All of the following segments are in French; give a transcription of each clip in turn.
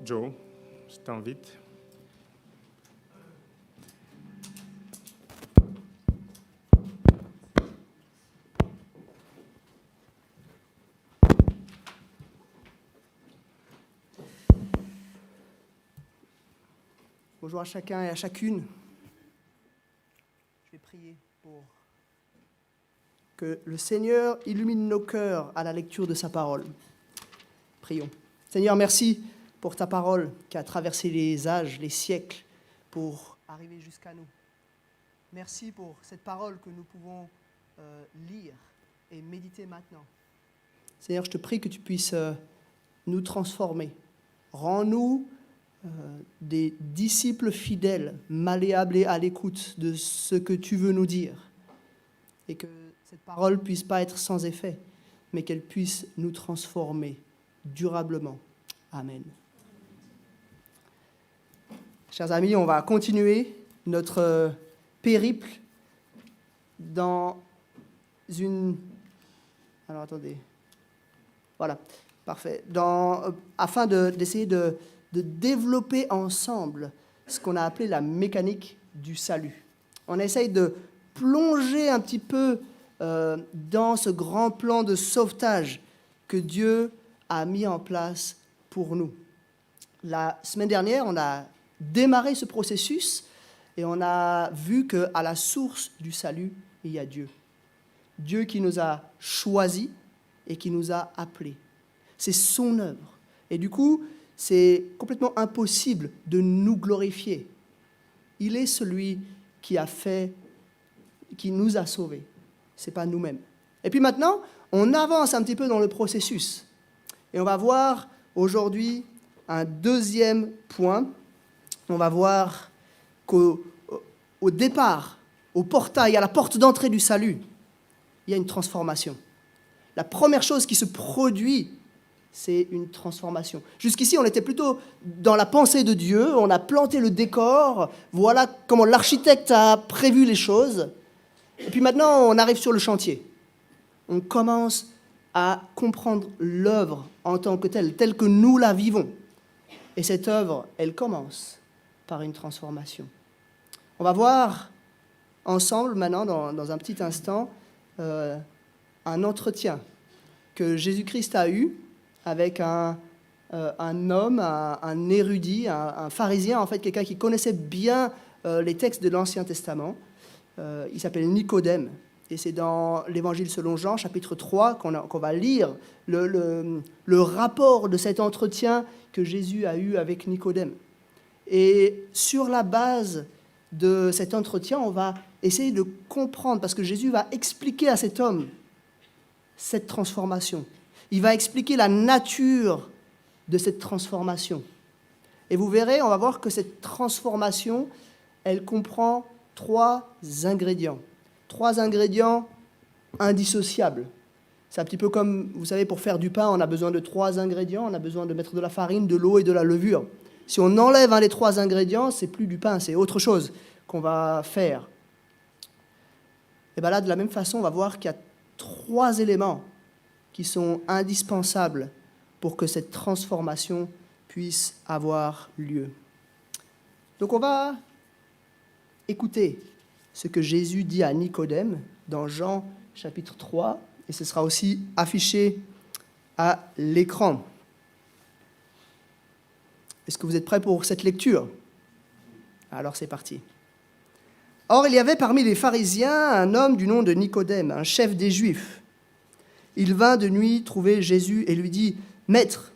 Joe, je t'invite. Bonjour à chacun et à chacune. Je vais prier pour que le Seigneur illumine nos cœurs à la lecture de sa parole. Prions. Seigneur, merci pour ta parole qui a traversé les âges, les siècles, pour arriver jusqu'à nous. Merci pour cette parole que nous pouvons lire et méditer maintenant. Seigneur, je te prie que tu puisses nous transformer. Rends-nous des disciples fidèles, malléables et à l'écoute de ce que tu veux nous dire. Et que cette parole puisse pas être sans effet, mais qu'elle puisse nous transformer durablement. Amen. Chers amis, on va continuer notre périple dans une... Alors attendez. Voilà, parfait. Afin d'essayer de développer ensemble ce qu'on a appelé la mécanique du salut. On essaye de plonger un petit peu dans ce grand plan de sauvetage que Dieu a mis en place pour nous. La semaine dernière, on a démarré ce processus et on a vu qu'à la source du salut, il y a Dieu. Dieu qui nous a choisis et qui nous a appelés. C'est son œuvre. Et du coup, c'est complètement impossible de nous glorifier. Il est celui qui nous a sauvés. Ce n'est pas nous-mêmes. Et puis maintenant, on avance un petit peu dans le processus. Et on va voir aujourd'hui un deuxième point. On va voir qu'au départ, au portail, à la porte d'entrée du salut, il y a une transformation. La première chose qui se produit, c'est une transformation. Jusqu'ici, on était plutôt dans la pensée de Dieu, on a planté le décor, voilà comment l'architecte a prévu les choses. Et puis maintenant, on arrive sur le chantier. On commence à comprendre l'œuvre en tant que telle que nous la vivons. Et cette œuvre, elle commence par une transformation. On va voir ensemble maintenant, dans un petit instant, un entretien que Jésus-Christ a eu avec un homme, un érudit, un pharisien, en fait, quelqu'un qui connaissait bien les textes de l'Ancien Testament. Il s'appelle Nicodème. Et c'est dans l'Évangile selon Jean, chapitre 3, qu'on va lire le rapport de cet entretien que Jésus a eu avec Nicodème. Et sur la base de cet entretien, on va essayer de comprendre, parce que Jésus va expliquer à cet homme cette transformation. Il va expliquer la nature de cette transformation. Et vous verrez, on va voir que cette transformation, elle comprend 3 ingrédients. 3 ingrédients indissociables. C'est un petit peu comme, vous savez, pour faire du pain, on a besoin de 3 ingrédients. On a besoin de mettre de la farine, de l'eau et de la levure. Si on enlève un des 3 ingrédients, c'est plus du pain, c'est autre chose qu'on va faire. Et bien là, de la même façon, on va voir qu'il y a 3 éléments qui sont indispensables pour que cette transformation puisse avoir lieu. Donc on va écouter ce que Jésus dit à Nicodème dans Jean chapitre 3, et ce sera aussi affiché à l'écran. Est-ce que vous êtes prêts pour cette lecture ? Alors c'est parti. Or, il y avait parmi les pharisiens un homme du nom de Nicodème, un chef des Juifs. Il vint de nuit trouver Jésus et lui dit « Maître,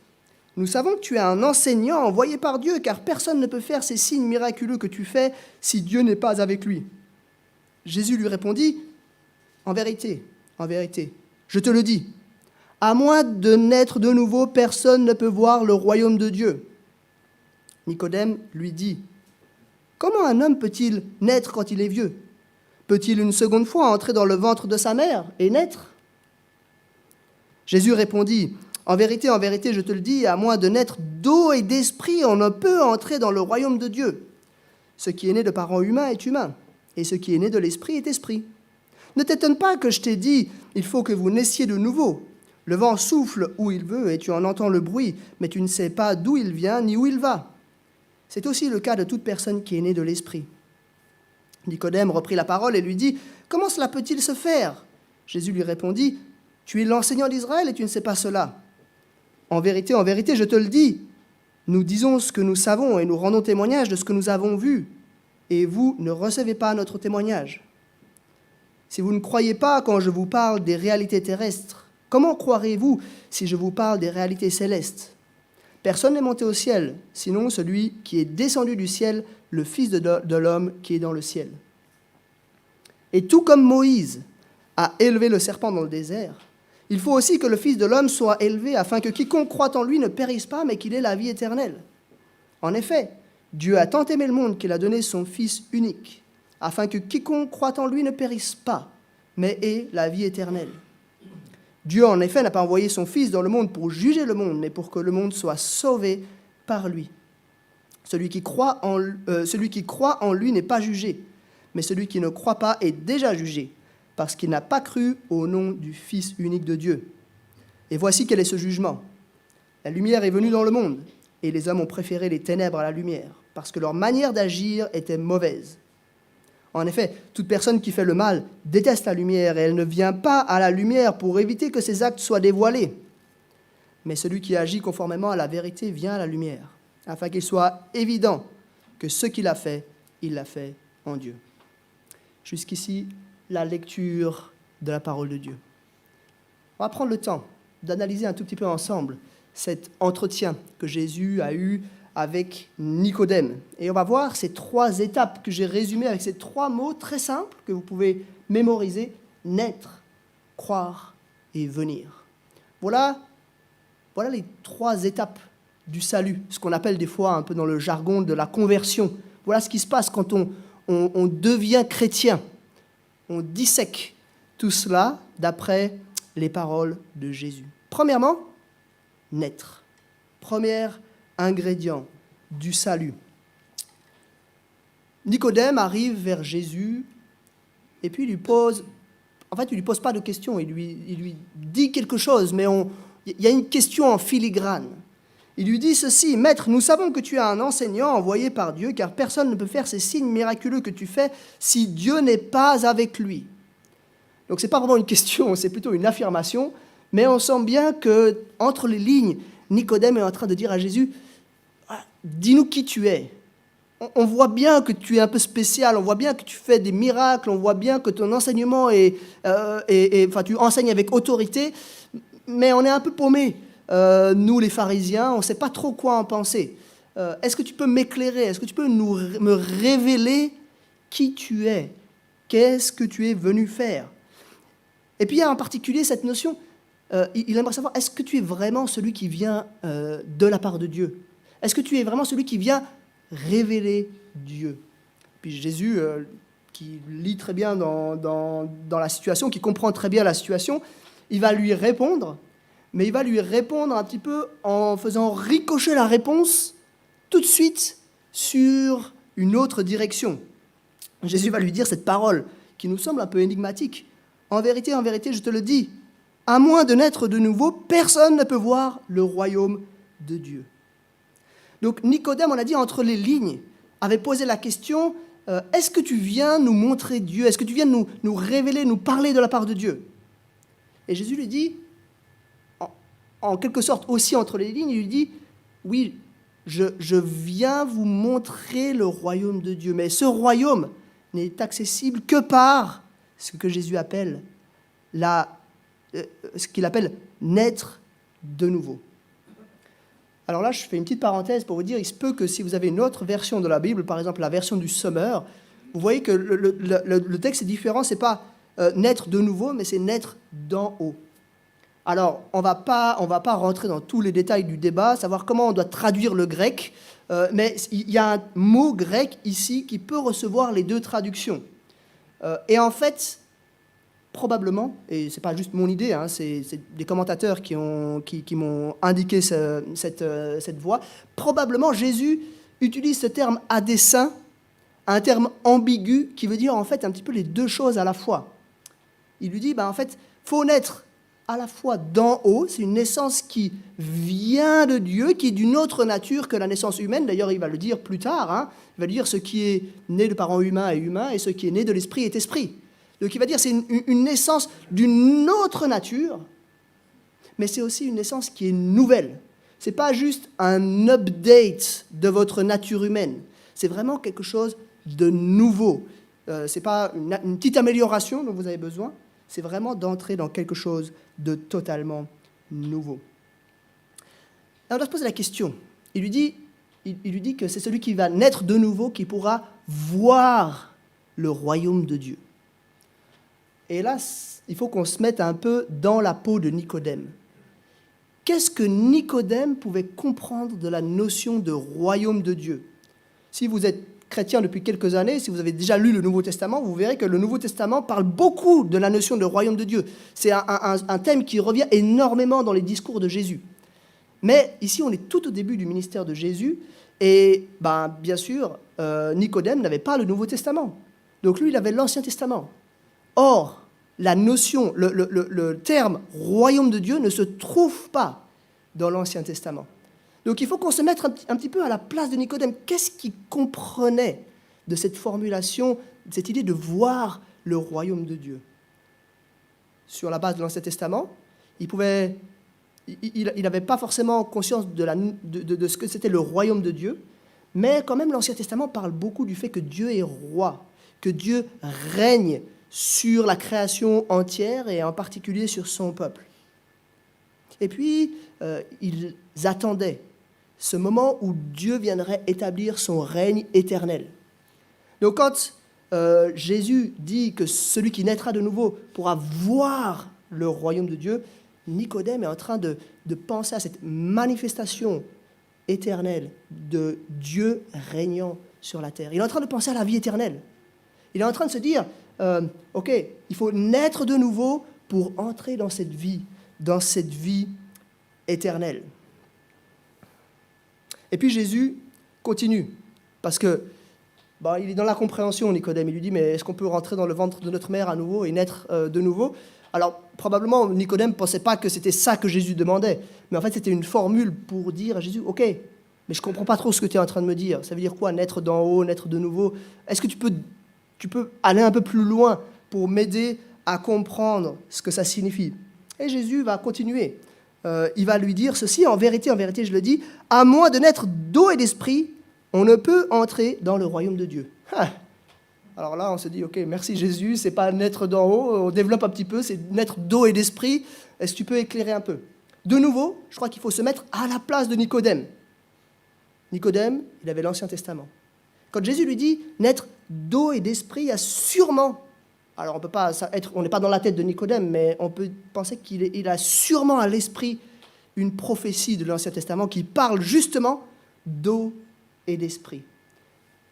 nous savons que tu es un enseignant envoyé par Dieu, car personne ne peut faire ces signes miraculeux que tu fais si Dieu n'est pas avec lui. » Jésus lui répondit « En vérité, je te le dis, à moins de naître de nouveau, personne ne peut voir le royaume de Dieu. » Nicodème lui dit « Comment un homme peut-il naître quand il est vieux ? Peut-il une seconde fois entrer dans le ventre de sa mère et naître ?» Jésus répondit « En vérité, je te le dis, à moins de naître d'eau et d'esprit, on ne peut entrer dans le royaume de Dieu. Ce qui est né de parents humains est humain, et ce qui est né de l'esprit est esprit. Ne t'étonne pas que je t'ai dit, il faut que vous naissiez de nouveau. Le vent souffle où il veut et tu en entends le bruit, mais tu ne sais pas d'où il vient ni où il va. C'est aussi le cas de toute personne qui est née de l'Esprit. » Nicodème reprit la parole et lui dit « Comment cela peut-il se faire ?» Jésus lui répondit « Tu es l'enseignant d'Israël et tu ne sais pas cela. En vérité, je te le dis, nous disons ce que nous savons et nous rendons témoignage de ce que nous avons vu, et vous ne recevez pas notre témoignage. Si vous ne croyez pas quand je vous parle des réalités terrestres, comment croirez-vous si je vous parle des réalités célestes ? Personne n'est monté au ciel, sinon celui qui est descendu du ciel, le Fils de l'homme qui est dans le ciel. Et tout comme Moïse a élevé le serpent dans le désert, il faut aussi que le Fils de l'homme soit élevé afin que quiconque croit en lui ne périsse pas, mais qu'il ait la vie éternelle. En effet, Dieu a tant aimé le monde qu'il a donné son Fils unique, afin que quiconque croit en lui ne périsse pas, mais ait la vie éternelle. Dieu, en effet, n'a pas envoyé son Fils dans le monde pour juger le monde, mais pour que le monde soit sauvé par lui. Celui qui croit en lui n'est pas jugé, mais celui qui ne croit pas est déjà jugé, parce qu'il n'a pas cru au nom du Fils unique de Dieu. Et voici quel est ce jugement. La lumière est venue dans le monde, et les hommes ont préféré les ténèbres à la lumière, parce que leur manière d'agir était mauvaise. En effet, toute personne qui fait le mal déteste la lumière, et elle ne vient pas à la lumière pour éviter que ses actes soient dévoilés. Mais celui qui agit conformément à la vérité vient à la lumière, afin qu'il soit évident que ce qu'il a fait, il l'a fait en Dieu. Jusqu'ici, la lecture de la parole de Dieu. On va prendre le temps d'analyser un tout petit peu ensemble cet entretien que Jésus a eu avec Nicodème. Et on va voir ces 3 étapes que j'ai résumées avec ces 3 mots très simples que vous pouvez mémoriser: naître, croire et venir. Voilà les 3 étapes du salut, ce qu'on appelle des fois un peu dans le jargon de la conversion. Voilà ce qui se passe quand on devient chrétien. On dissèque tout cela d'après les paroles de Jésus. Premièrement, naître. Premier ingrédient du salut. Nicodème arrive vers Jésus et puis il lui pose pas de questions, il lui dit quelque chose, mais il y a une question en filigrane. Il lui dit ceci: « Maître, nous savons que tu es un enseignant envoyé par Dieu, car personne ne peut faire ces signes miraculeux que tu fais si Dieu n'est pas avec lui. » Donc ce n'est pas vraiment une question, c'est plutôt une affirmation, mais on sent bien qu'entre les lignes, Nicodème est en train de dire à Jésus: « Dis-nous qui tu es. On voit bien que tu es un peu spécial, on voit bien que tu fais des miracles, on voit bien que ton enseignement tu enseignes avec autorité, mais on est un peu paumés. Nous, les pharisiens, on ne sait pas trop quoi en penser. Est-ce que tu peux m'éclairer? Est-ce que tu peux me révéler qui tu es? Qu'est-ce que tu es venu faire? » Et puis il y a en particulier cette notion, il aimerait savoir, est-ce que tu es vraiment celui qui vient de la part de Dieu? Est-ce que tu es vraiment celui qui vient révéler Dieu? Puis Jésus, qui lit très bien dans la situation, qui comprend très bien la situation, il va lui répondre, mais il va lui répondre un petit peu en faisant ricocher la réponse tout de suite sur une autre direction. Jésus va lui dire cette parole qui nous semble un peu énigmatique. « En vérité, je te le dis, à moins de naître de nouveau, personne ne peut voir le royaume de Dieu. » Donc Nicodème, on a dit entre les lignes, avait posé la question, est-ce que tu viens nous montrer Dieu? Est-ce que tu viens nous révéler, nous parler de la part de Dieu? Et Jésus lui dit, en quelque sorte aussi entre les lignes, il lui dit, oui, je viens vous montrer le royaume de Dieu, mais ce royaume n'est accessible que par ce que Jésus appelle ce qu'il appelle naître de nouveau. Alors là, je fais une petite parenthèse pour vous dire, il se peut que si vous avez une autre version de la Bible, par exemple la version du Sommer, vous voyez que le texte est différent, c'est pas naître de nouveau, mais c'est naître d'en haut. Alors, on va pas rentrer dans tous les détails du débat, savoir comment on doit traduire le grec, mais il y a un mot grec ici qui peut recevoir les 2 traductions. Et en fait, probablement, et ce n'est pas juste mon idée, hein, c'est des commentateurs qui m'ont indiqué cette voie, probablement Jésus utilise ce terme à dessein, un terme ambigu qui veut dire en fait un petit peu les 2 choses à la fois. Il lui dit, en fait, il faut naître à la fois d'en haut, c'est une naissance qui vient de Dieu, qui est d'une autre nature que la naissance humaine. D'ailleurs, il va le dire plus tard, hein. Il va dire ce qui est né de parents humains est humain, et ce qui est né de l'esprit est esprit. Donc il va dire c'est une naissance d'une autre nature, mais c'est aussi une naissance qui est nouvelle. Ce n'est pas juste un update de votre nature humaine, c'est vraiment quelque chose de nouveau. Ce n'est pas une petite amélioration dont vous avez besoin, c'est vraiment d'entrer dans quelque chose de totalement nouveau. Alors on doit se poser la question. Il lui dit que c'est celui qui va naître de nouveau qui pourra voir le royaume de Dieu. Et là, il faut qu'on se mette un peu dans la peau de Nicodème. Qu'est-ce que Nicodème pouvait comprendre de la notion de royaume de Dieu? Si vous êtes chrétien depuis quelques années, si vous avez déjà lu le Nouveau Testament, vous verrez que le Nouveau Testament parle beaucoup de la notion de royaume de Dieu. C'est un thème qui revient énormément dans les discours de Jésus. Mais ici, on est tout au début du ministère de Jésus, et bien sûr, Nicodème n'avait pas le Nouveau Testament. Donc lui, il avait l'Ancien Testament. Or, la notion, le terme « royaume de Dieu » ne se trouve pas dans l'Ancien Testament. Donc il faut qu'on se mette un petit peu à la place de Nicodème. Qu'est-ce qu'il comprenait de cette formulation, de cette idée de voir le royaume de Dieu? Sur la base de l'Ancien Testament, il n'avait pas forcément conscience de ce que c'était le royaume de Dieu, mais quand même l'Ancien Testament parle beaucoup du fait que Dieu est roi, que Dieu règne sur la création entière et en particulier sur son peuple. Et puis, ils attendaient ce moment où Dieu viendrait établir son règne éternel. Donc quand Jésus dit que celui qui naîtra de nouveau pourra voir le royaume de Dieu, Nicodème est en train de penser à cette manifestation éternelle de Dieu régnant sur la terre. Il est en train de penser à la vie éternelle. Il est en train de se dire, ok, il faut naître de nouveau pour entrer dans cette vie éternelle. Et puis Jésus continue, parce que il est dans la compréhension, Nicodème. Il lui dit, mais est-ce qu'on peut rentrer dans le ventre de notre mère à nouveau et naître de nouveau? Alors, probablement, Nicodème ne pensait pas que c'était ça que Jésus demandait, mais en fait, c'était une formule pour dire à Jésus, ok, mais je ne comprends pas trop ce que tu es en train de me dire. Ça veut dire quoi, naître d'en haut, naître de nouveau? Est-ce que tu peux aller un peu plus loin pour m'aider à comprendre ce que ça signifie? Et Jésus va continuer. Il va lui dire ceci, en vérité, je le dis, à moins de naître d'eau et d'esprit, on ne peut entrer dans le royaume de Dieu. Alors là, on se dit, ok, merci Jésus, c'est pas naître d'en haut, on développe un petit peu, c'est naître d'eau et d'esprit. Est-ce que tu peux éclairer un peu? De nouveau, je crois qu'il faut se mettre à la place de Nicodème. Nicodème, il avait l'Ancien Testament. Quand Jésus lui dit naître d'eau et d'esprit, il y a sûrement, alors on n'est pas dans la tête de Nicodème, mais on peut penser qu'il a sûrement à l'esprit une prophétie de l'Ancien Testament qui parle justement d'eau et d'esprit.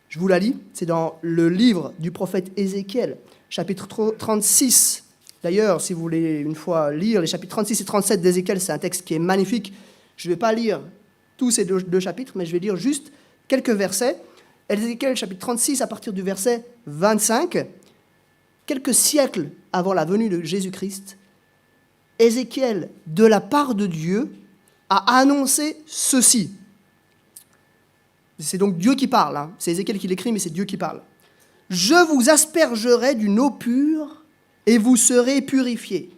Je vous la lis, c'est dans le livre du prophète Ézéchiel, chapitre 36. D'ailleurs, si vous voulez une fois lire les chapitres 36 et 37 d'Ézéchiel, c'est un texte qui est magnifique. Je ne vais pas lire tous ces deux chapitres, mais je vais lire juste quelques versets. Ézéchiel, chapitre 36, à partir du verset 25, quelques siècles avant la venue de Jésus-Christ, Ézéchiel, de la part de Dieu, a annoncé ceci. C'est donc Dieu qui parle, hein. C'est Ézéchiel qui l'écrit, mais c'est Dieu qui parle. « Je vous aspergerai d'une eau pure et vous serez purifiés.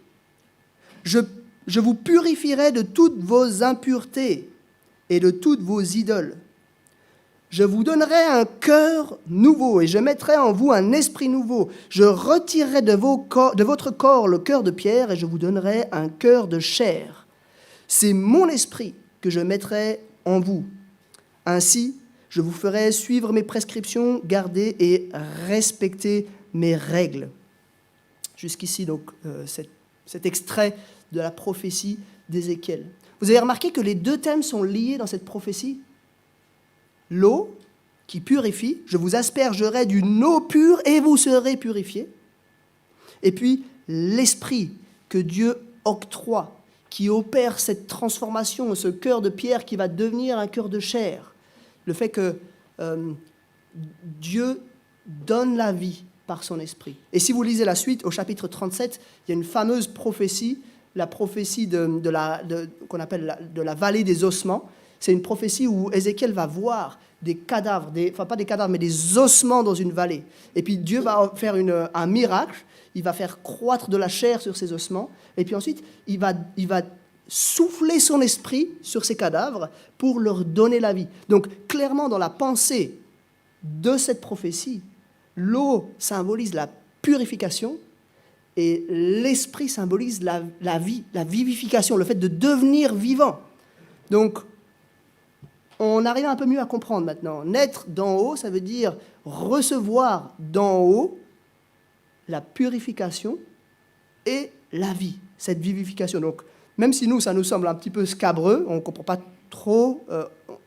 Je vous purifierai de toutes vos impuretés et de toutes vos idoles. Je vous donnerai un cœur nouveau et je mettrai en vous un esprit nouveau. Je retirerai de votre corps le cœur de pierre et je vous donnerai un cœur de chair. C'est mon esprit que je mettrai en vous. Ainsi, je vous ferai suivre mes prescriptions, garder et respecter mes règles. » Jusqu'ici, donc, cet extrait de la prophétie d'Ézéchiel. Vous avez remarqué que les deux thèmes sont liés dans cette prophétie? L'eau qui purifie, je vous aspergerai d'une eau pure et vous serez purifiés. Et puis, l'esprit que Dieu octroie, qui opère cette transformation, ce cœur de pierre qui va devenir un cœur de chair. Le fait que Dieu donne la vie par son esprit. Et si vous lisez la suite, au chapitre 37, il y a une fameuse prophétie la prophétie qu'on appelle de la vallée des ossements. C'est une prophétie où Ézéchiel va voir des cadavres, enfin pas des cadavres, mais des ossements dans une vallée. Et puis Dieu va faire un miracle, il va faire croître de la chair sur ces ossements, et puis ensuite il va souffler son esprit sur ces cadavres pour leur donner la vie. Donc clairement dans la pensée de cette prophétie, l'eau symbolise la purification et l'esprit symbolise la vie, la vivification, le fait de devenir vivant. Donc on arrive un peu mieux à comprendre maintenant. Naître d'en haut, ça veut dire recevoir d'en haut la purification et la vie, cette vivification. Donc, même si ça nous semble un petit peu scabreux, on ne comprend pas trop,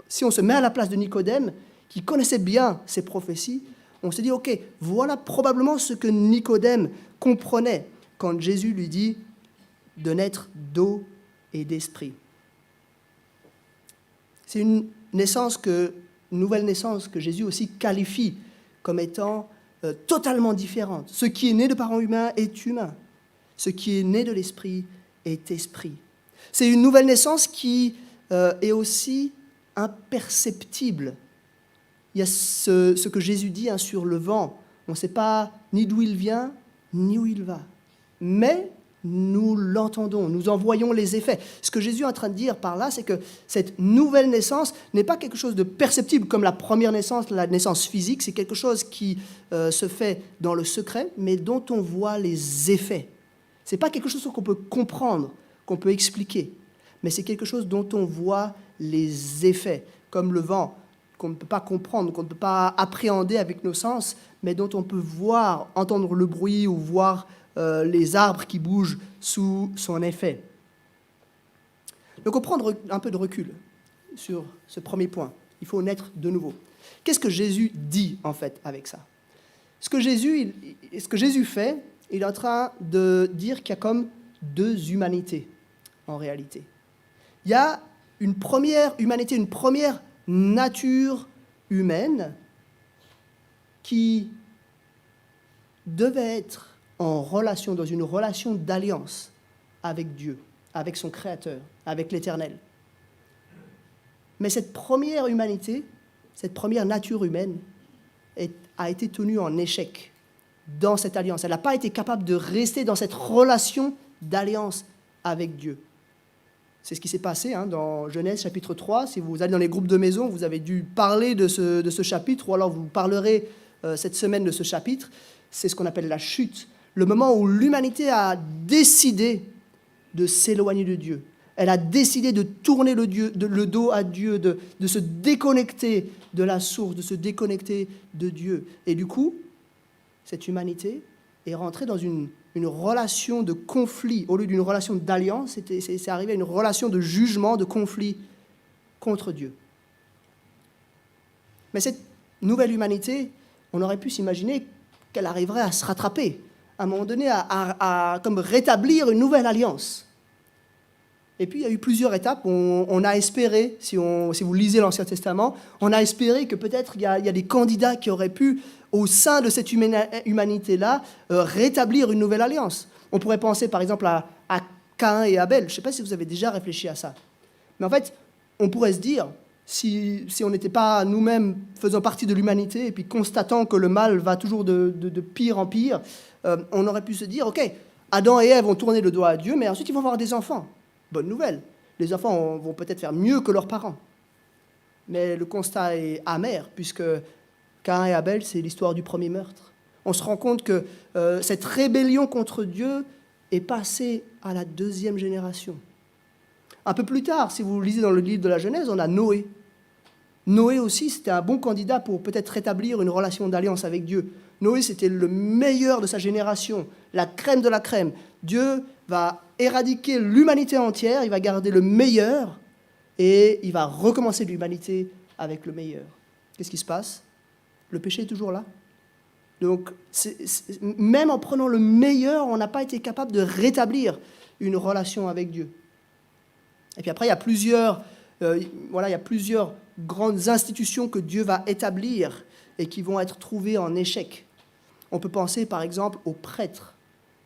si on se met à la place de Nicodème, qui connaissait bien ces prophéties, on se dit, ok, voilà probablement ce que Nicodème comprenait quand Jésus lui dit de naître d'eau et d'esprit. C'est une nouvelle naissance que Jésus aussi qualifie comme étant totalement différente. Ce qui est né de parents humains est humain. Ce qui est né de l'esprit est esprit. C'est une nouvelle naissance qui est aussi imperceptible. Il y a ce que Jésus dit sur le vent. On ne sait pas ni d'où il vient, ni où il va. Mais nous l'entendons, nous en voyons les effets. Ce que Jésus est en train de dire par là, c'est que cette nouvelle naissance n'est pas quelque chose de perceptible comme la première naissance, la naissance physique. C'est quelque chose qui se fait dans le secret, mais dont on voit les effets. Ce n'est pas quelque chose qu'on peut comprendre, qu'on peut expliquer, mais c'est quelque chose dont on voit les effets, comme le vent, qu'on ne peut pas comprendre, qu'on ne peut pas appréhender avec nos sens, mais dont on peut voir, entendre le bruit ou voir les arbres qui bougent sous son effet. Donc on prend un peu de recul sur ce premier point. Il faut naître de nouveau. Qu'est-ce que Jésus dit en fait avec ça ? Ce que Jésus fait, il est en train de dire qu'il y a comme deux humanités en réalité. Il y a une première humanité, une première nature humaine qui devait être en relation, dans une relation d'alliance avec Dieu, avec son Créateur, avec l'Éternel. Mais cette première humanité, cette première nature humaine a été tenue en échec dans cette alliance. Elle n'a pas été capable de rester dans cette relation d'alliance avec Dieu. C'est ce qui s'est passé dans Genèse chapitre 3. Si vous allez dans les groupes de maison, vous avez dû parler de ce chapitre, ou alors vous parlerez cette semaine de ce chapitre. C'est ce qu'on appelle la chute. Le moment où l'humanité a décidé de s'éloigner de Dieu. Elle a décidé de tourner le dos à Dieu, de se déconnecter de la source, de se déconnecter de Dieu. Et du coup, cette humanité est rentrée dans une relation de conflit. Au lieu d'une relation d'alliance, c'est arrivé à une relation de jugement, de conflit contre Dieu. Mais cette nouvelle humanité, on aurait pu s'imaginer qu'elle arriverait à se rattraper, à un moment donné, à comme rétablir une nouvelle alliance. Et puis, il y a eu plusieurs étapes. On a espéré, si vous lisez l'Ancien Testament, on a espéré que peut-être il y a des candidats qui auraient pu, au sein de cette humanité-là, rétablir une nouvelle alliance. On pourrait penser, par exemple, à Caïn et Abel. Je ne sais pas si vous avez déjà réfléchi à ça. Mais en fait, on pourrait se dire, si on n'était pas nous-mêmes faisant partie de l'humanité et puis constatant que le mal va toujours de pire en pire, on aurait pu se dire, ok, Adam et Ève ont tourné le dos à Dieu, mais ensuite ils vont avoir des enfants. Bonne nouvelle, les enfants vont peut-être faire mieux que leurs parents. Mais le constat est amer, puisque Caïn et Abel, c'est l'histoire du premier meurtre. On se rend compte que cette rébellion contre Dieu est passée à la deuxième génération. Un peu plus tard, si vous lisez dans le livre de la Genèse, on a Noé. Noé aussi, c'était un bon candidat pour peut-être rétablir une relation d'alliance avec Dieu. Noé, c'était le meilleur de sa génération, la crème de la crème. Dieu va éradiquer l'humanité entière, il va garder le meilleur et il va recommencer l'humanité avec le meilleur. Qu'est-ce qui se passe ? Le péché est toujours là. Donc, même en prenant le meilleur, on n'a pas été capable de rétablir une relation avec Dieu. Et puis après, il y a plusieurs grandes institutions que Dieu va établir et qui vont être trouvées en échec. On peut penser par exemple aux prêtres.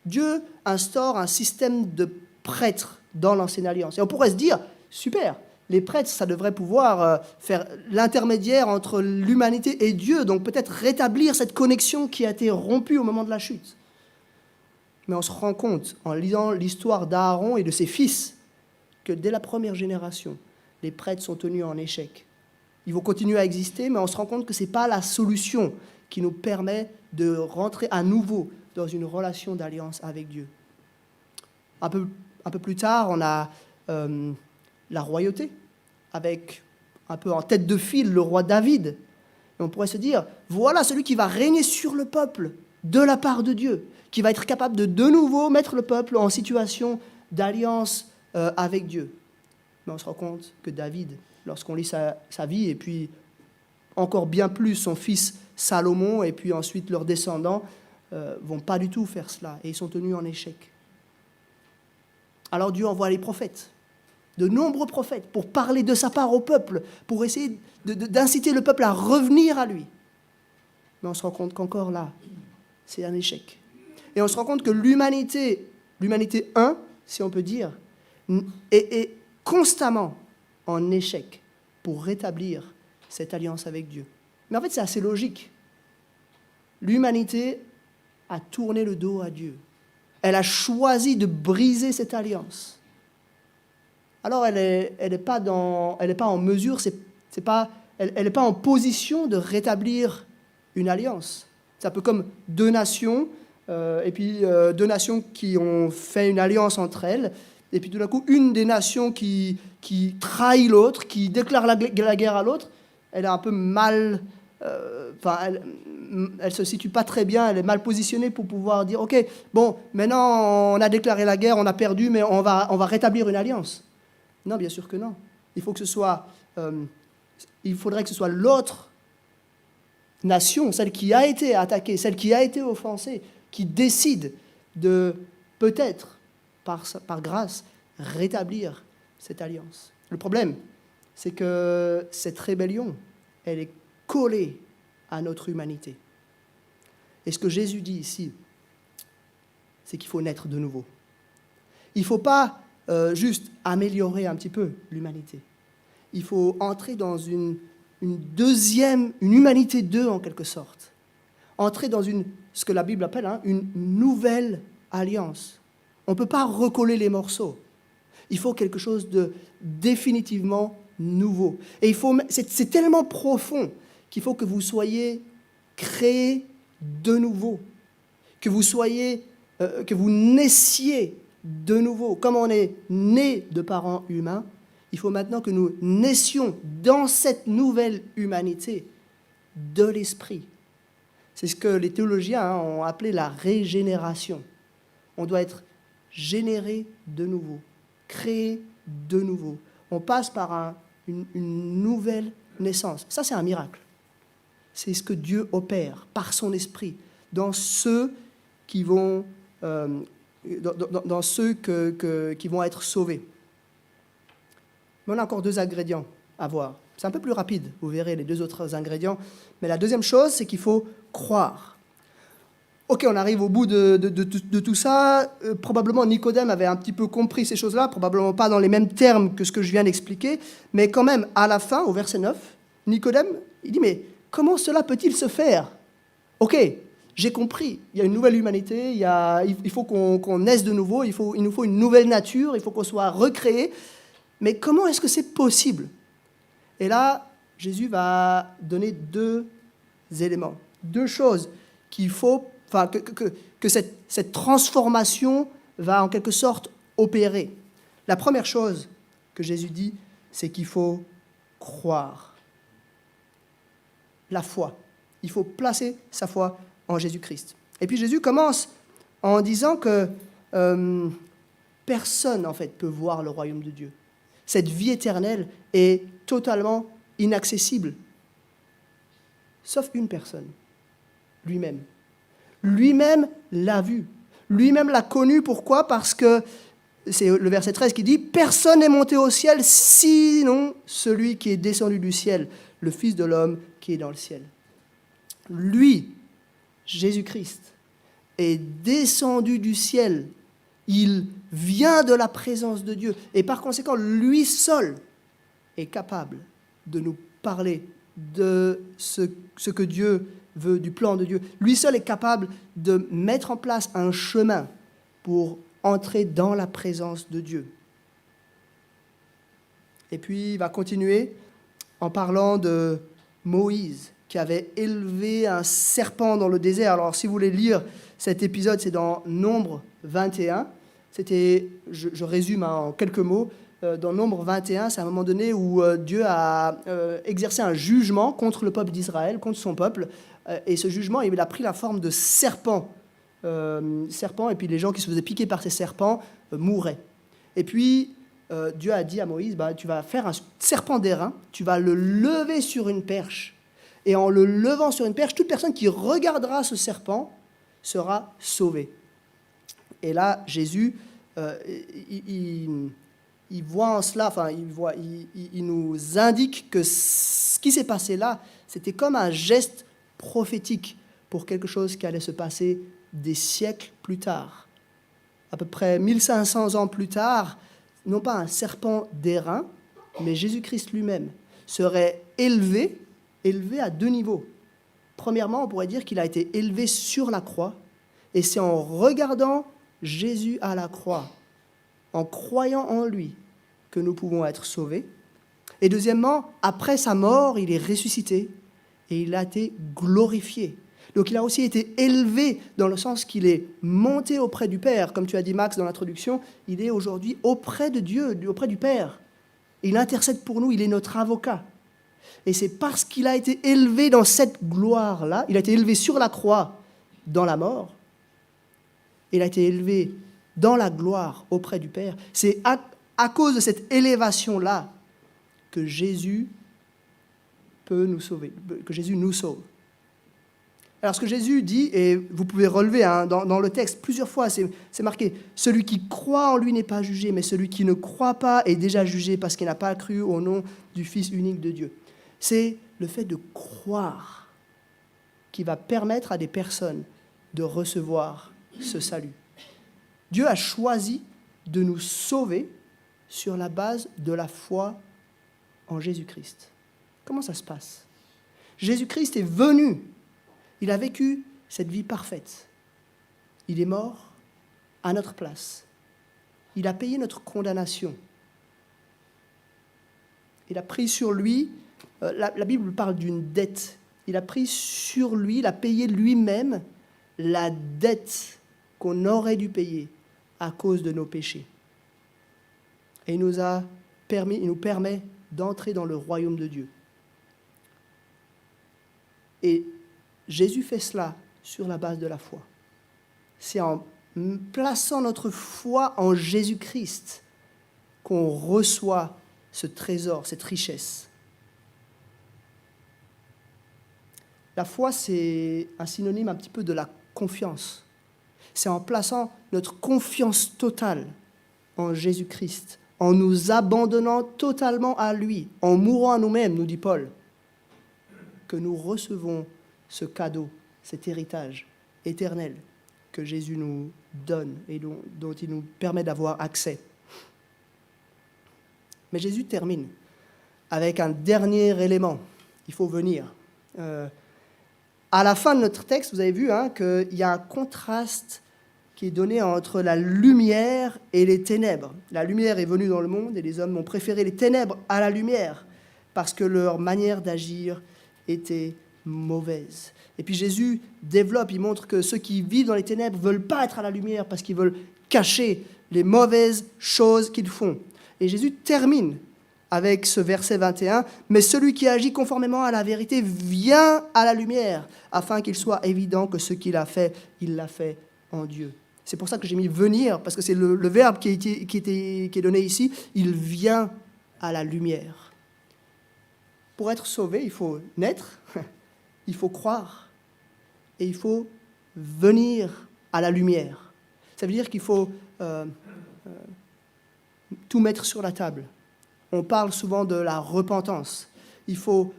Dieu instaure un système de prêtres dans l'ancienne alliance. Et on pourrait se dire, super, les prêtres, ça devrait pouvoir faire l'intermédiaire entre l'humanité et Dieu, donc peut-être rétablir cette connexion qui a été rompue au moment de la chute. Mais on se rend compte, en lisant l'histoire d'Aaron et de ses fils, que dès la première génération, les prêtres sont tenus en échec. Ils vont continuer à exister, mais on se rend compte que ce n'est pas la solution qui nous permet de rentrer à nouveau dans une relation d'alliance avec Dieu. Un peu plus tard, on a la royauté, avec un peu en tête de file le roi David. Et on pourrait se dire, voilà celui qui va régner sur le peuple de la part de Dieu, qui va être capable de nouveau mettre le peuple en situation d'alliance avec Dieu. Mais on se rend compte que David, lorsqu'on lit sa vie, et puis encore bien plus son fils Salomon, et puis ensuite leurs descendants, vont pas du tout faire cela, et ils sont tenus en échec. Alors Dieu envoie les prophètes, de nombreux prophètes, pour parler de sa part au peuple, pour essayer d'inciter le peuple à revenir à lui. Mais on se rend compte qu'encore là, c'est un échec. Et on se rend compte que l'humanité 1, si on peut dire, est constamment en échec pour rétablir cette alliance avec Dieu. Mais en fait, c'est assez logique. L'humanité a tourné le dos à Dieu. Elle a choisi de briser cette alliance. Alors, elle n'est pas en mesure, elle n'est pas en position de rétablir une alliance. C'est un peu comme deux nations, et puis deux nations qui ont fait une alliance entre elles, et puis tout d'un coup, une des nations qui trahit l'autre, qui déclare la guerre à l'autre, elle est un peu mal... elle ne se situe pas très bien, elle est mal positionnée pour pouvoir dire « Ok, bon, maintenant on a déclaré la guerre, on a perdu, mais on va rétablir une alliance. » Non, bien sûr que non. Il faudrait que ce soit l'autre nation, celle qui a été attaquée, celle qui a été offensée, qui décide de peut-être, par grâce, rétablir cette alliance. Le problème, c'est que cette rébellion, elle est collée à notre humanité. Et ce que Jésus dit ici, c'est qu'il faut naître de nouveau. Il ne faut pas juste améliorer un petit peu l'humanité. Il faut entrer dans une humanité 2 en quelque sorte. Entrer dans ce que la Bible appelle une nouvelle alliance. On ne peut pas recoller les morceaux. Il faut quelque chose de définitivement nouveau. Et c'est tellement profond qu'il faut que vous soyez créés de nouveau, que vous naissiez de nouveau. Comme on est né de parents humains, il faut maintenant que nous naissions dans cette nouvelle humanité de l'esprit. C'est ce que les théologiens ont appelé la régénération. On doit être généré de nouveau, créé de nouveau. On passe par une nouvelle naissance. Ça, c'est un miracle. C'est ce que Dieu opère par son esprit dans ceux qui vont, qui vont être sauvés. Mais on a encore 2 ingrédients à voir. C'est un peu plus rapide, vous verrez les 2 autres ingrédients. Mais la deuxième chose, c'est qu'il faut croire. Ok, on arrive au bout de tout ça. Probablement Nicodème avait un petit peu compris ces choses-là, probablement pas dans les mêmes termes que ce que je viens d'expliquer, mais quand même, à la fin, au verset 9, Nicodème, il dit, mais comment cela peut-il se faire? Ok, j'ai compris, il y a une nouvelle humanité, il faut qu'on naisse de nouveau, il nous faut une nouvelle nature, il faut qu'on soit recréé, mais comment est-ce que c'est possible? Et là, Jésus va donner 2 éléments, 2 choses qu'il faut... que cette transformation va en quelque sorte opérer. La première chose que Jésus dit, c'est qu'il faut croire. La foi. Il faut placer sa foi en Jésus-Christ. Et puis Jésus commence en disant que personne, en fait, peut voir le royaume de Dieu. Cette vie éternelle est totalement inaccessible, sauf une personne, lui-même. Lui-même l'a vu. Lui-même l'a connu. Pourquoi? Parce que, c'est le verset 13 qui dit « Personne n'est monté au ciel, sinon celui qui est descendu du ciel, le Fils de l'homme qui est dans le ciel. » Lui, Jésus-Christ, est descendu du ciel Il vient de la présence de Dieu. Et par conséquent, lui seul est capable de nous parler de ce que Dieu veut, du plan de Dieu. Lui seul est capable de mettre en place un chemin pour entrer dans la présence de Dieu. Et puis, il va continuer en parlant de Moïse, qui avait élevé un serpent dans le désert. Alors, si vous voulez lire cet épisode, c'est dans Nombre 21. Je résume en quelques mots, dans Nombre 21, c'est à un moment donné où Dieu a exercé un jugement contre le peuple d'Israël, contre son peuple, et ce jugement, il a pris la forme de serpent, et puis les gens qui se faisaient piquer par ces serpents mouraient. Et puis, Dieu a dit à Moïse, tu vas faire un serpent d'airain, tu vas le lever sur une perche, et en le levant sur une perche, toute personne qui regardera ce serpent sera sauvée. Et là, Jésus, il voit en cela, il nous indique que ce qui s'est passé là, c'était comme un geste prophétique pour quelque chose qui allait se passer des siècles plus tard. À peu près 1500 ans plus tard, non pas un serpent d'airain, mais Jésus-Christ lui-même serait élevé à deux niveaux. Premièrement, on pourrait dire qu'il a été élevé sur la croix, et c'est en regardant Jésus à la croix, en croyant en lui, que nous pouvons être sauvés. Et deuxièmement, après sa mort, il est ressuscité et il a été glorifié. Donc il a aussi été élevé dans le sens qu'il est monté auprès du Père. Comme tu as dit, Max, dans l'introduction, il est aujourd'hui auprès de Dieu, auprès du Père. Il intercède pour nous, il est notre avocat. Et c'est parce qu'il a été élevé dans cette gloire-là, il a été élevé sur la croix dans la mort, il a été élevé dans la gloire auprès du Père. C'est à cause de cette élévation-là que Jésus peut nous sauver, que Jésus nous sauve. Alors ce que Jésus dit, et vous pouvez relever dans le texte plusieurs fois, c'est marqué « Celui qui croit en lui n'est pas jugé, mais celui qui ne croit pas est déjà jugé parce qu'il n'a pas cru au nom du Fils unique de Dieu. » C'est le fait de croire qui va permettre à des personnes de recevoir ce salut. Dieu a choisi de nous sauver sur la base de la foi en Jésus-Christ. Comment ça se passe ? Jésus-Christ est venu. Il a vécu cette vie parfaite. Il est mort à notre place. Il a payé notre condamnation. Il a pris sur lui, la Bible parle d'une dette. Il a pris sur lui, il a payé lui-même la dette qu'on aurait dû payer à cause de nos péchés. Et il nous permet d'entrer dans le royaume de Dieu. Et Jésus fait cela sur la base de la foi. C'est en plaçant notre foi en Jésus-Christ qu'on reçoit ce trésor, cette richesse. La foi, c'est un synonyme un petit peu de la confiance. C'est en plaçant notre confiance totale en Jésus-Christ, en nous abandonnant totalement à lui, en mourant à nous-mêmes, nous dit Paul, que nous recevons ce cadeau, cet héritage éternel que Jésus nous donne et dont il nous permet d'avoir accès. Mais Jésus termine avec un dernier élément. Il faut venir. À la fin de notre texte, vous avez vu qu'il y a un contraste qui est donné entre la lumière et les ténèbres. La lumière est venue dans le monde et les hommes ont préféré les ténèbres à la lumière parce que leur manière d'agir était mauvaise. Et puis Jésus développe, il montre que ceux qui vivent dans les ténèbres ne veulent pas être à la lumière parce qu'ils veulent cacher les mauvaises choses qu'ils font. Et Jésus termine avec ce verset 21, « Mais celui qui agit conformément à la vérité vient à la lumière, afin qu'il soit évident que ce qu'il a fait, il l'a fait en Dieu. » C'est pour ça que j'ai mis « venir », parce que c'est le verbe qui est donné ici, « il vient à la lumière ». Pour être sauvé, il faut naître, il faut croire, et il faut venir à la lumière. Ça veut dire qu'il faut tout mettre sur la table. On parle souvent de la repentance. Il faut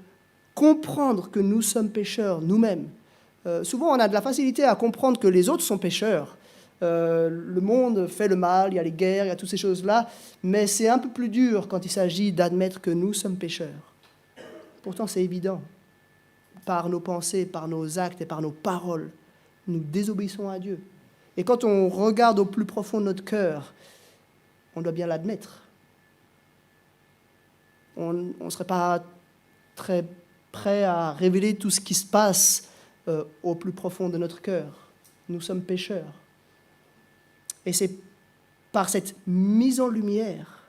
comprendre que nous sommes pécheurs nous-mêmes. Souvent, on a de la facilité à comprendre que les autres sont pécheurs. Le monde fait le mal, il y a les guerres, il y a toutes ces choses-là, mais c'est un peu plus dur quand il s'agit d'admettre que nous sommes pécheurs. Pourtant, c'est évident. Par nos pensées, par nos actes et par nos paroles, nous désobéissons à Dieu. Et quand on regarde au plus profond de notre cœur, on doit bien l'admettre. On ne serait pas très prêt à révéler tout ce qui se passe au plus profond de notre cœur. Nous sommes pécheurs. Et c'est par cette mise en lumière,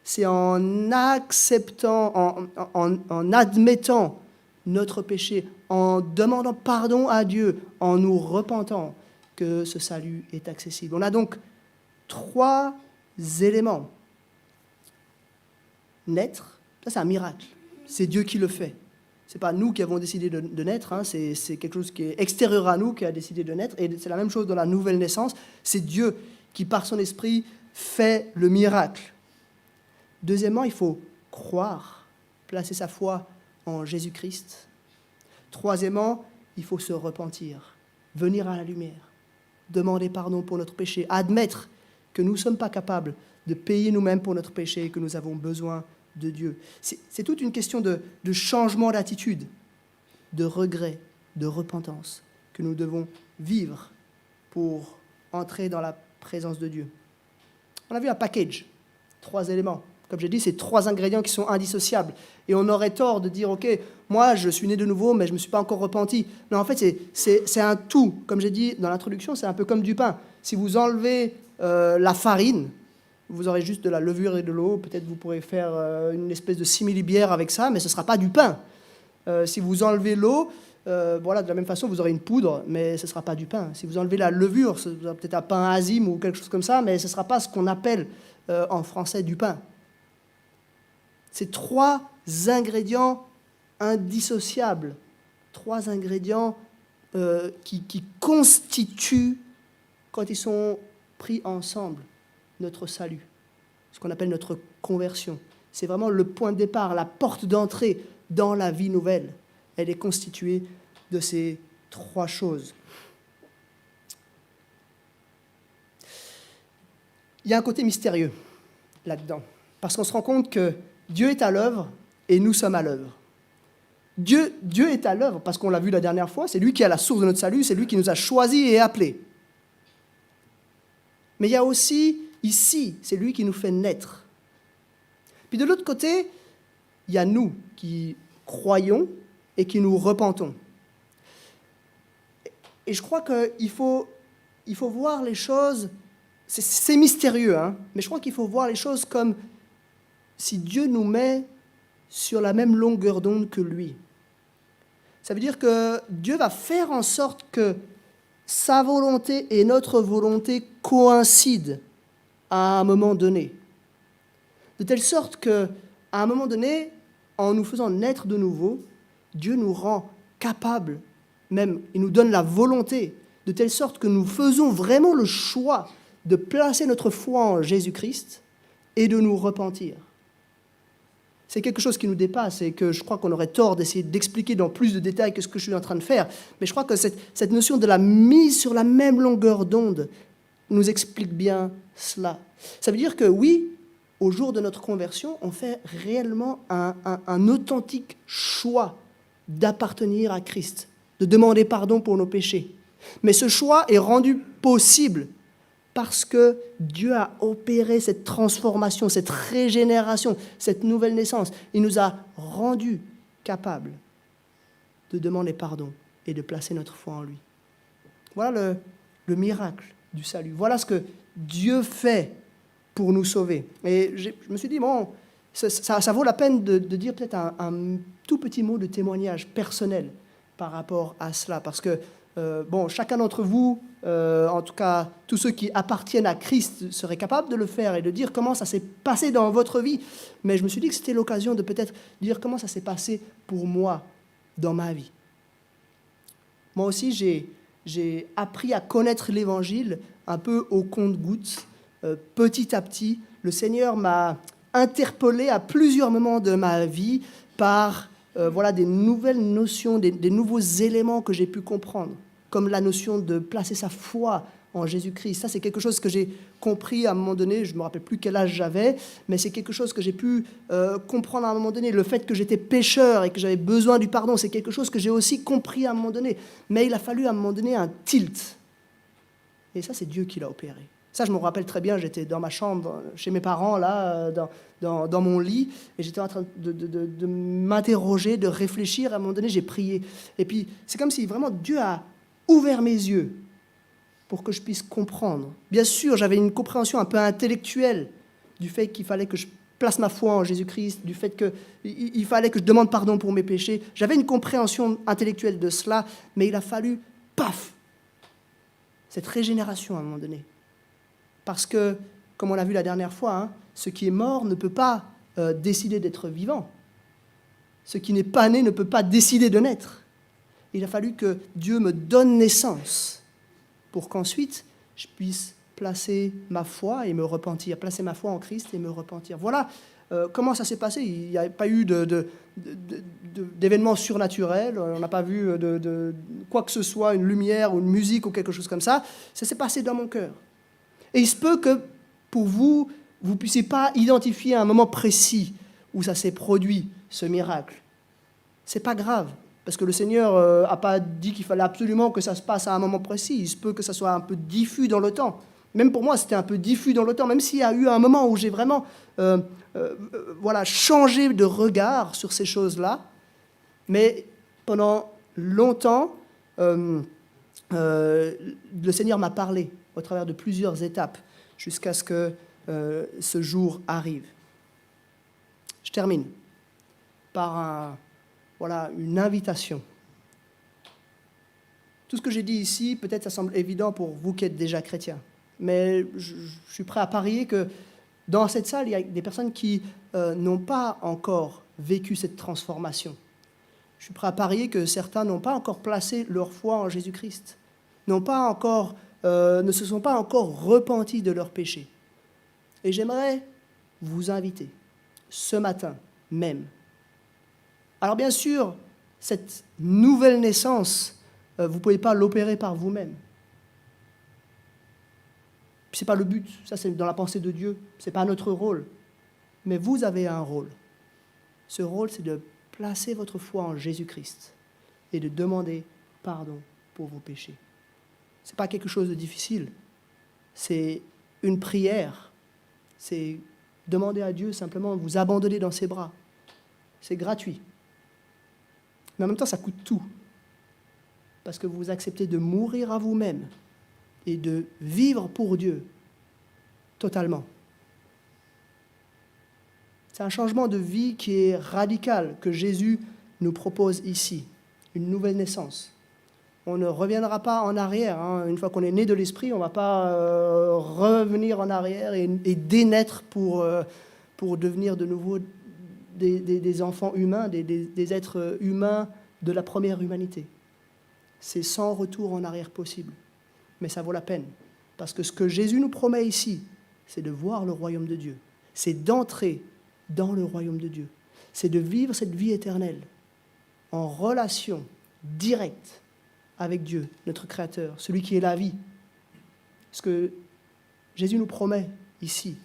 c'est en acceptant, en admettant notre péché, en demandant pardon à Dieu, en nous repentant, que ce salut est accessible. On a donc 3 éléments. Naître, ça c'est un miracle. C'est Dieu qui le fait. Ce n'est pas nous qui avons décidé de naître, hein, c'est quelque chose qui est extérieur à nous qui a décidé de naître. Et c'est la même chose dans la nouvelle naissance. C'est Dieu qui, par son esprit, fait le miracle. Deuxièmement, il faut croire, placer sa foi en Jésus-Christ. Troisièmement, il faut se repentir, venir à la lumière, demander pardon pour notre péché, admettre que nous ne sommes pas capables de payer nous-mêmes pour notre péché et que nous avons besoin de Dieu. C'est toute une question de changement d'attitude, de regret, de repentance que nous devons vivre pour entrer dans la présence de Dieu. On a vu un package, 3 éléments. Comme j'ai dit, c'est 3 ingrédients qui sont indissociables. Et on aurait tort de dire, OK, moi, je suis né de nouveau, mais je ne me suis pas encore repenti. Non, en fait, c'est un tout. Comme j'ai dit dans l'introduction, c'est un peu comme du pain. Si vous enlevez la farine, vous aurez juste de la levure et de l'eau. Peut-être vous pourrez faire une espèce de simili-bière avec ça, mais ce ne sera pas du pain. Si vous enlevez l'eau, voilà, de la même façon, vous aurez une poudre, mais ce ne sera pas du pain. Si vous enlevez la levure, ce sera peut-être un pain azime ou quelque chose comme ça, mais ce ne sera pas ce qu'on appelle en français du pain. C'est 3 ingrédients indissociables, 3 ingrédients qui constituent, quand ils sont pris ensemble, notre salut, ce qu'on appelle notre conversion. C'est vraiment le point de départ, la porte d'entrée dans la vie nouvelle. Elle est constituée de ces 3 choses. Il y a un côté mystérieux là-dedans, parce qu'on se rend compte que Dieu est à l'œuvre et nous sommes à l'œuvre. Dieu est à l'œuvre parce qu'on l'a vu la dernière fois, c'est lui qui est à la source de notre salut, c'est lui qui nous a choisis et appelés. Mais il y a aussi, ici, c'est lui qui nous fait naître. Puis de l'autre côté, il y a nous qui croyons et qui nous repentons. Et je crois qu'il faut voir les choses, c'est mystérieux, hein, mais je crois qu'il faut voir les choses comme si Dieu nous met sur la même longueur d'onde que lui. Ça veut dire que Dieu va faire en sorte que sa volonté et notre volonté coïncident à un moment donné. De telle sorte qu'à un moment donné, en nous faisant naître de nouveau, Dieu nous rend capables, même, il nous donne la volonté, de telle sorte que nous faisons vraiment le choix de placer notre foi en Jésus-Christ et de nous repentir. C'est quelque chose qui nous dépasse et que je crois qu'on aurait tort d'essayer d'expliquer dans plus de détails que ce que je suis en train de faire. Mais je crois que cette notion de la mise sur la même longueur d'onde nous explique bien cela. Ça veut dire que oui, au jour de notre conversion, on fait réellement un authentique choix d'appartenir à Christ, de demander pardon pour nos péchés. Mais ce choix est rendu possible parce que Dieu a opéré cette transformation, cette régénération, cette nouvelle naissance. Il nous a rendus capables de demander pardon et de placer notre foi en lui. Voilà le miracle du salut. Voilà ce que Dieu fait pour nous sauver. Et je me suis dit, bon, ça vaut la peine de dire peut-être un tout petit mot de témoignage personnel par rapport à cela, parce que chacun d'entre vous, en tout cas tous ceux qui appartiennent à Christ, seraient capables de le faire et de dire comment ça s'est passé dans votre vie. Mais je me suis dit que c'était l'occasion de peut-être dire comment ça s'est passé pour moi dans ma vie. Moi aussi, j'ai appris à connaître l'Évangile un peu au compte-gouttes, petit à petit. Le Seigneur m'a interpellé à plusieurs moments de ma vie par des nouvelles notions, des nouveaux éléments que j'ai pu comprendre, comme la notion de placer sa foi en Jésus-Christ. Ça, c'est quelque chose que j'ai compris à un moment donné. Je ne me rappelle plus quel âge j'avais, mais c'est quelque chose que j'ai pu comprendre à un moment donné. Le fait que j'étais pécheur et que j'avais besoin du pardon, c'est quelque chose que j'ai aussi compris à un moment donné. Mais il a fallu à un moment donné un tilt. Et ça, c'est Dieu qui l'a opéré. Ça, je me rappelle très bien, j'étais dans ma chambre, chez mes parents, là, dans mon lit, et j'étais en train de m'interroger, de réfléchir. À un moment donné, j'ai prié. Et puis, c'est comme si vraiment Dieu a ouvert mes yeux pour que je puisse comprendre. Bien sûr, j'avais une compréhension un peu intellectuelle du fait qu'il fallait que je place ma foi en Jésus-Christ, du fait qu'il fallait que je demande pardon pour mes péchés. J'avais une compréhension intellectuelle de cela, mais il a fallu, paf, cette régénération à un moment donné. Parce que, comme on l'a vu la dernière fois, ce qui est mort ne peut pas décider d'être vivant. Ce qui n'est pas né ne peut pas décider de naître. Il a fallu que Dieu me donne naissance pour qu'ensuite je puisse placer ma foi et me repentir, placer ma foi en Christ et me repentir. Voilà comment ça s'est passé. Il n'y a pas eu d'événements surnaturels, on n'a pas vu de quoi que ce soit, une lumière ou une musique ou quelque chose comme ça. Ça s'est passé dans mon cœur. Et il se peut que pour vous, vous ne puissiez pas identifier un moment précis où ça s'est produit, ce miracle. Ce n'est pas grave, parce que le Seigneur n'a pas dit qu'il fallait absolument que ça se passe à un moment précis. Il se peut que ça soit un peu diffus dans le temps. Même pour moi, c'était un peu diffus dans le temps, même s'il y a eu un moment où j'ai vraiment changé de regard sur ces choses-là. Mais pendant longtemps, le Seigneur m'a parlé au travers de plusieurs étapes, jusqu'à ce que ce jour arrive. Je termine par une invitation. Tout ce que j'ai dit ici, peut-être ça semble évident pour vous qui êtes déjà chrétiens, mais je suis prêt à parier que dans cette salle, il y a des personnes qui n'ont pas encore vécu cette transformation. Je suis prêt à parier que certains n'ont pas encore placé leur foi en Jésus-Christ, ne se sont pas encore repentis de leurs péchés. Et j'aimerais vous inviter, ce matin même. Alors bien sûr, cette nouvelle naissance, vous ne pouvez pas l'opérer par vous-même. Ce n'est pas le but, ça c'est dans la pensée de Dieu, ce n'est pas notre rôle. Mais vous avez un rôle. Ce rôle, c'est de placer votre foi en Jésus-Christ et de demander pardon pour vos péchés. Ce n'est pas quelque chose de difficile, c'est une prière, c'est demander à Dieu simplement de vous abandonner dans ses bras. C'est gratuit. Mais en même temps, ça coûte tout. Parce que vous acceptez de mourir à vous-même et de vivre pour Dieu totalement. C'est un changement de vie qui est radical que Jésus nous propose ici, une nouvelle naissance. On ne reviendra pas en arrière. Une fois qu'on est né de l'Esprit, on ne va pas revenir en arrière et dénaître pour devenir de nouveau des enfants humains, des êtres humains de la première humanité. C'est sans retour en arrière possible. Mais ça vaut la peine. Parce que ce que Jésus nous promet ici, c'est de voir le royaume de Dieu. C'est d'entrer dans le royaume de Dieu. C'est de vivre cette vie éternelle en relation directe avec Dieu, notre Créateur, celui qui est la vie. Ce que Jésus nous promet ici,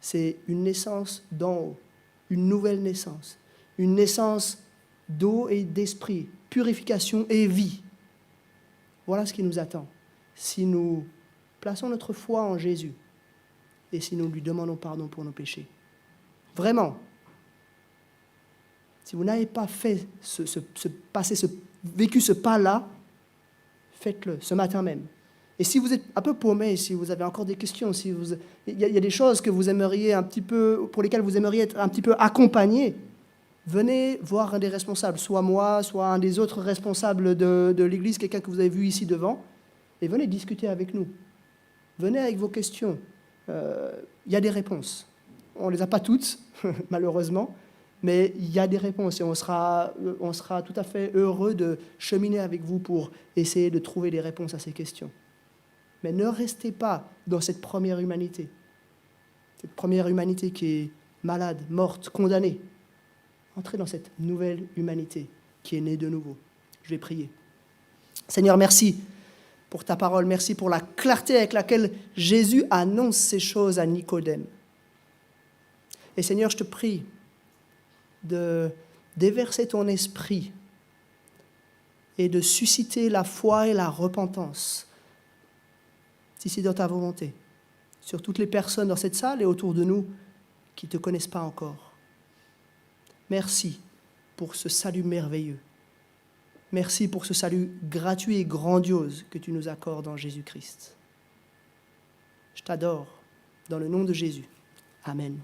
c'est une naissance d'en haut, une nouvelle naissance, une naissance d'eau et d'esprit, purification et vie. Voilà ce qui nous attend. Si nous plaçons notre foi en Jésus et si nous lui demandons pardon pour nos péchés. Vraiment, si vous n'avez pas fait vécu ce pas-là, faites-le ce matin même. Et si vous êtes un peu paumé, si vous avez encore des questions, il y a des choses que vous aimeriez pour lesquelles vous aimeriez être un petit peu accompagné, venez voir un des responsables, soit moi, soit un des autres responsables de l'Église, quelqu'un que vous avez vu ici devant, et venez discuter avec nous. Venez avec vos questions. Il y a des réponses. On ne les a pas toutes, malheureusement, mais il y a des réponses et on sera tout à fait heureux de cheminer avec vous pour essayer de trouver des réponses à ces questions. Mais ne restez pas dans cette première humanité qui est malade, morte, condamnée. Entrez dans cette nouvelle humanité qui est née de nouveau. Je vais prier. Seigneur, merci pour ta parole. Merci pour la clarté avec laquelle Jésus annonce ces choses à Nicodème. Et Seigneur, je te prie de déverser ton esprit et de susciter la foi et la repentance, si c'est dans ta volonté, sur toutes les personnes dans cette salle et autour de nous qui ne te connaissent pas encore. Merci pour ce salut merveilleux. Merci pour ce salut gratuit et grandiose que tu nous accordes en Jésus-Christ. Je t'adore dans le nom de Jésus. Amen.